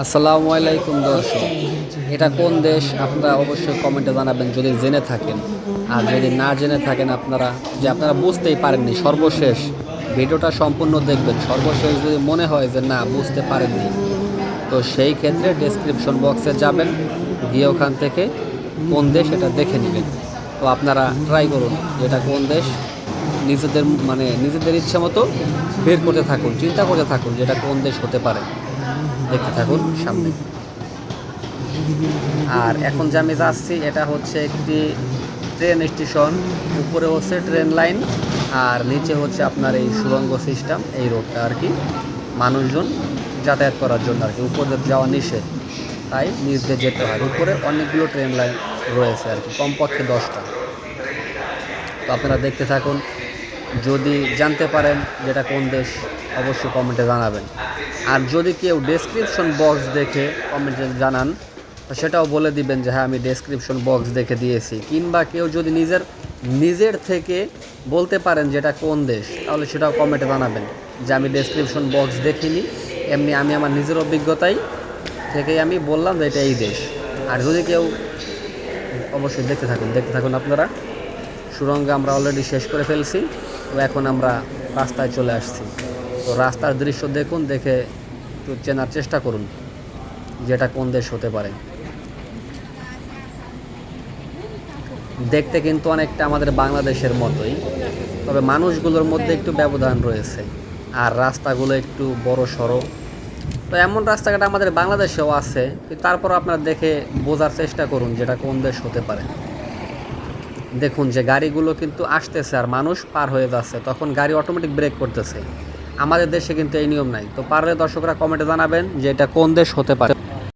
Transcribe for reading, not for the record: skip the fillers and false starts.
আসসালামু আলাইকুম দর্শক, এটা কোন দেশ আপনারা অবশ্যই কমেন্টে জানাবেন যদি জেনে থাকেন। আর যদি না জেনে থাকেন আপনারা বুঝতেই পারেননি, সর্বশেষ ভিডিওটা সম্পূর্ণ দেখবেন। সর্বশেষ যদি মনে হয় যে না বুঝতে পারেননি, তো সেই ক্ষেত্রে ডেসক্রিপশন বক্সে যাবেন, গিয়ে ওখান থেকে কোন দেশ এটা দেখে নেবেন। তো আপনারা ট্রাই করুন এটা কোন দেশ, নিজেদের ইচ্ছে মতো বের করতে থাকুন, চিন্তা করতে থাকুন যেটা কোন দেশ হতে পারে। দেখতে থাকুন সামনে। আর এখন যে আমি যাচ্ছি এটা হচ্ছে একটি ট্রেন স্টেশন, উপরে হচ্ছে ট্রেন লাইন আর নিচে হচ্ছে আপনার এই সুড়ঙ্গ সিস্টেম, এই রোডটা আর কি মানুষজন যাতায়াত করার জন্য আর কি। উপরে যাওয়া নিষেধ, তাই নিচ দিয়ে যেতে হয়। উপরে অনেকগুলো ট্রেন লাইন রয়েছে আর কি, কমপক্ষে 10টা। তো আপনারা দেখতে থাকুন, যদি জানতে পারেন যেটা কোন দেশ অবশ্যই কমেন্টে জানাবেন। আর যদি কেউ ডেসক্রিপশন বক্স দেখে কমেন্টে জানান, সেটাও বলে দিবেন যে হ্যাঁ আমি ডেসক্রিপশন বক্স দেখে দিয়েছি। কিংবা কেউ যদি নিজের থেকে বলতে পারেন যেটা কোন দেশ, তাহলে সেটাও কমেন্টে জানাবেন যে আমি ডেসক্রিপশন বক্স দেখিনি, এমনি আমি আমার নিজের অভিজ্ঞতায় থেকেই আমি বললাম যে এটা এই দেশ। আর যদি কেউ অবশ্যই দেখতে থাকুন আপনারা। সুড়ঙ্গ আমরা অলরেডি শেষ করে ফেলছি, তো এখন আমরা রাস্তায় চলে আসছি। তো রাস্তার দৃশ্য দেখুন, দেখে একটু চেনার চেষ্টা করুন যেটা কোন দেশ হতে পারে। দেখতে কিন্তু অনেকটা আমাদের বাংলাদেশের মতোই, তবে মানুষগুলোর মধ্যে একটু ব্যবধান রয়েছে আর রাস্তাগুলো একটু বড় সড়ো। তো এমন রাস্তাঘাট আমাদের বাংলাদেশেও আছে, কিন্তু তারপর আপনারা দেখে বোঝার চেষ্টা করুন যেটা কোন দেশ হতে পারে। দেখুন যে গাড়িগুলো কিন্তু আসতেছে আর মানুষ পার হয়ে যাচ্ছে, তখন গাড়ি অটোমেটিক ব্রেক করতেছে। আমাদের দেশে কিন্তু এই নিয়ম নাই। তো পারলে দর্শকরা কমেন্টে জানাবেন যে এটা কোন দেশ হতে পারে।